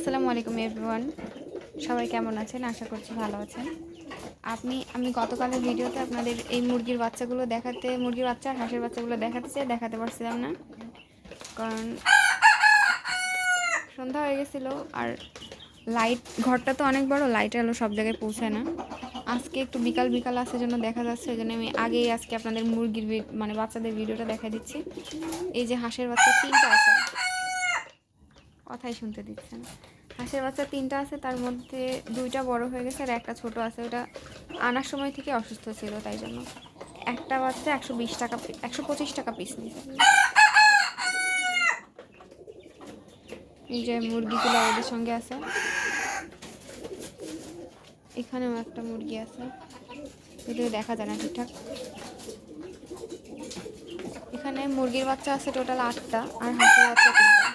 আসসালামু আলাইকুম এভরিওয়ান, সবাই কেমন আছেন? আশা করছি ভালো আছেন। আমি গতকালের ভিডিওতে আপনাদের এই মুরগির বাচ্চা আর হাঁসের বাচ্চাগুলো দেখাতে পারছিলাম না, কারণ সন্ধ্যা হয়ে গেছিলো আর ঘরটা তো অনেক বড়, লাইট আলো সব জায়গায় পৌঁছায় না। আজকে একটু বিকাল বিকাল আসার জন্য দেখা যাচ্ছে, এই জন্য আমি আজকে আপনাদের বাচ্চাদের ভিডিওটা দেখা দিচ্ছি। এই যে হাঁসের বাচ্চা 3টা আছে, কথাই শুনতে দিচ্ছে না। হাঁসের বাচ্চা 3টা আছে, তার মধ্যে 2টা বড় হয়ে গেছে আর একটা ছোট আছে। ওটা আনার সময় থেকে অসুস্থ ছিল, তাই জন্য একটা বাচ্চা 125 টাকা পিস নিয়েছে। এই যে মুরগিগুলো ওদের সঙ্গে আছে, এখানেও একটা মুরগি আছে, ভিডিও দেখা যায় না ঠিকঠাক। এখানে মুরগির বাচ্চা আছে টোটাল 8টা আর হাঁসের বাচ্চা 3টা।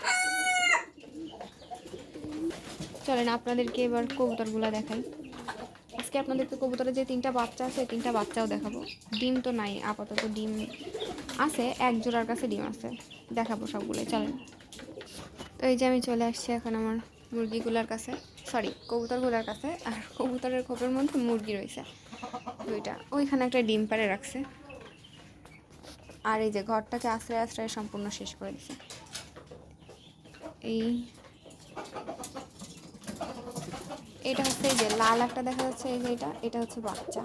চলেন আপনাদেরকে এবার কবুতরগুলো দেখাই। আজকে আপনাদেরকে কবুতরের যে 3টা বাচ্চা আছে, 3টা বাচ্চাও দেখাবো। ডিম তো নাই আপাতত, ডিম আছে, এক জোড়ার কাছে ডিম আছে, দেখাবো সবগুলোই। চলেন। তো এই যে আমি চলে আসছি এখন আমার কবুতরগুলোর কাছে। আর কবুতরের খোপের মধ্যে মুরগি রয়েছে 2টা, ওইখানে একটা ডিম পাড়ে রাখছে। আর এই যে ঘরটাকে আশ্রয় আশ্রয় সম্পূর্ণ শেষ করে দিছে। এটা হচ্ছে এই যে লাল একটা দেখা যাচ্ছে, এই যে এটা হচ্ছে বাচ্চা,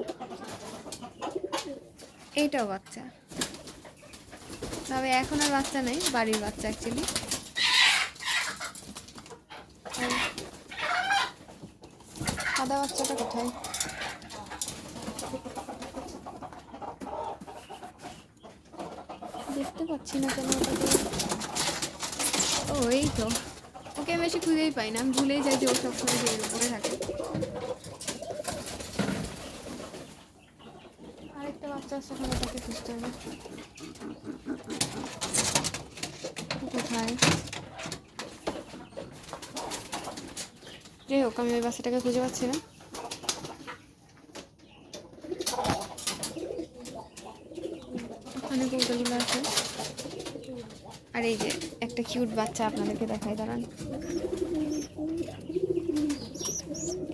এইটাও বাচ্চা, তবে এখন আর বাচ্চা নেই, বাড়ির বাচ্চা অ্যাকচুয়ালি। সাদা বাচ্চাটা কোথায়? দেখতে পাচ্ছি না কেন ওটাকে। ও এই তো, ওকে বেশি খুঁজেই পাই না, আমি ভুলেই যাই যে ও সবসময় ঘরের উপরে থাকে। আরেকটা বাচ্চা আছে, ওখানে ওটাকে খুঁজতে হবে কোথায়। যাই হোক, আমি ওই বাচ্চাটাকে খুঁজে পাচ্ছি না। ওখানে কবুতরগুলো আছে। আর এই যে একটা কিউট বাচ্চা আপনাদেরকে দেখাই, দাঁড়ান।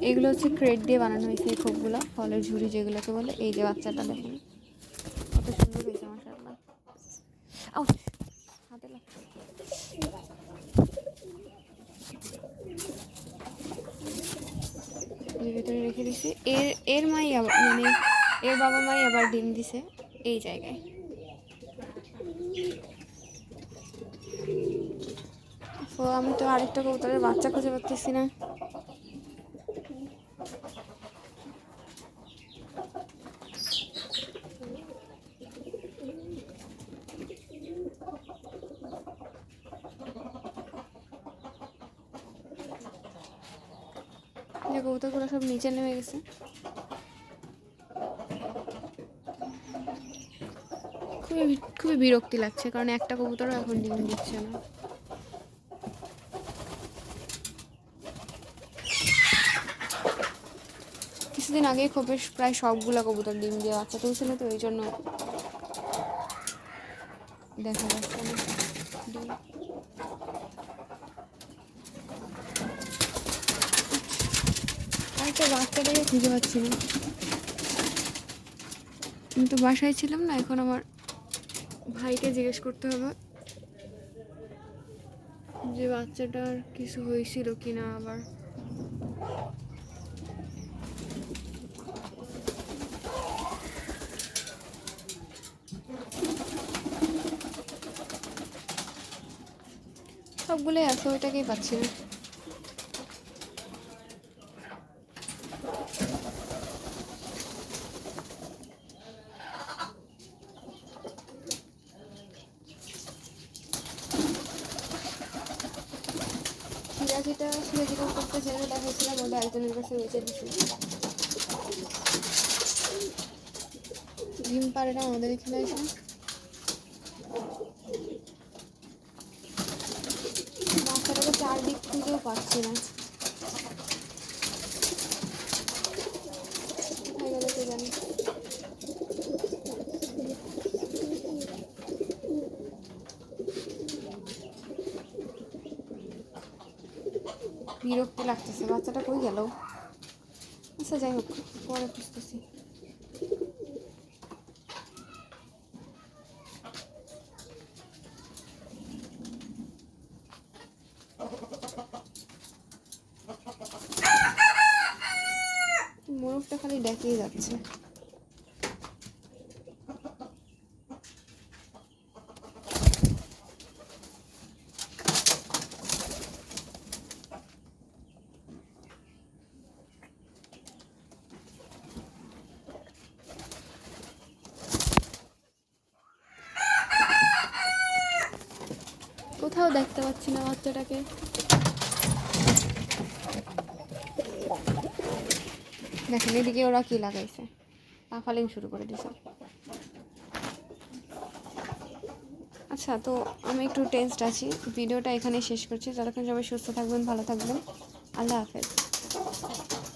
এগুলো হচ্ছে ক্রেট দিয়ে বানানো হয়েছে, এই খোপগুলো ফলের ঝুড়ি যেগুলোকে বলে। এই যে বাচ্চাটা দেখেন, কত সুন্দর হয়েছে মাশাআল্লাহ। হাতে লাগছে। ভিতরে রেখে দিছি। এর মাই মানে এর বাবা মাই আবার ডিম দিছে এই জায়গায়। তো আমি তো আরেকটা কবুতরের বাচ্চা খুঁজে পাচ্ছি না। যে কবুতরগুলো সব নিচে নেমে গেছে। খুবই বিরক্তি লাগছে, কারণ একটা কবুতরও এখন ডিম দিচ্ছে না। কিছুদিন আগে খোপে প্রায় সবগুলো কবুতর ডিম দিয়ে বাচ্চা তুলছিল, তো ওই জন্য দেখা যাচ্ছে না ডিম। আরেকটা বাচ্চাটাকে খুঁজে পাচ্ছি না। আমি তো বাসায় ছিলাম না, এখন আমার ভাইকে জিজ্ঞেস করতে হবে যে বাচ্চাটার কিছু হয়েছিল কিনা। আবার সবগুলোই আছে, ওইটাকেই পাচ্ছি না। সিরাজিটা করতে ছেড়ে দেখাচ্ছিলাম, ওদের একজনের কাছে বেঁচে দিচ্ছি। ডিম পারে না আমাদের এখানে এসে। বাচ্চাটাকে চারদিক খুঁজেও পাচ্ছি না, কোথায় গেল কে জানি। বিরক্তি লাগতেছে, বাচ্চাটা কই গেল? আচ্ছা যাই হোক, পরে বুঝতেছি। মোরগটা খালি ডেকেই যাচ্ছে। কোথাও দেখতে পাচ্ছি না বাচ্চাটাকে। দেখেন এদিকে ওরা কি লাগাইছে, লাফালিং শুরু করে দিছে। আচ্ছা, তো আমি একটু টেনসড আছি, ভিডিওটা এখানেই শেষ করছি। ততক্ষণ সবাই সুস্থ থাকবেন, ভালো থাকবেন, আল্লাহ হাফেজ।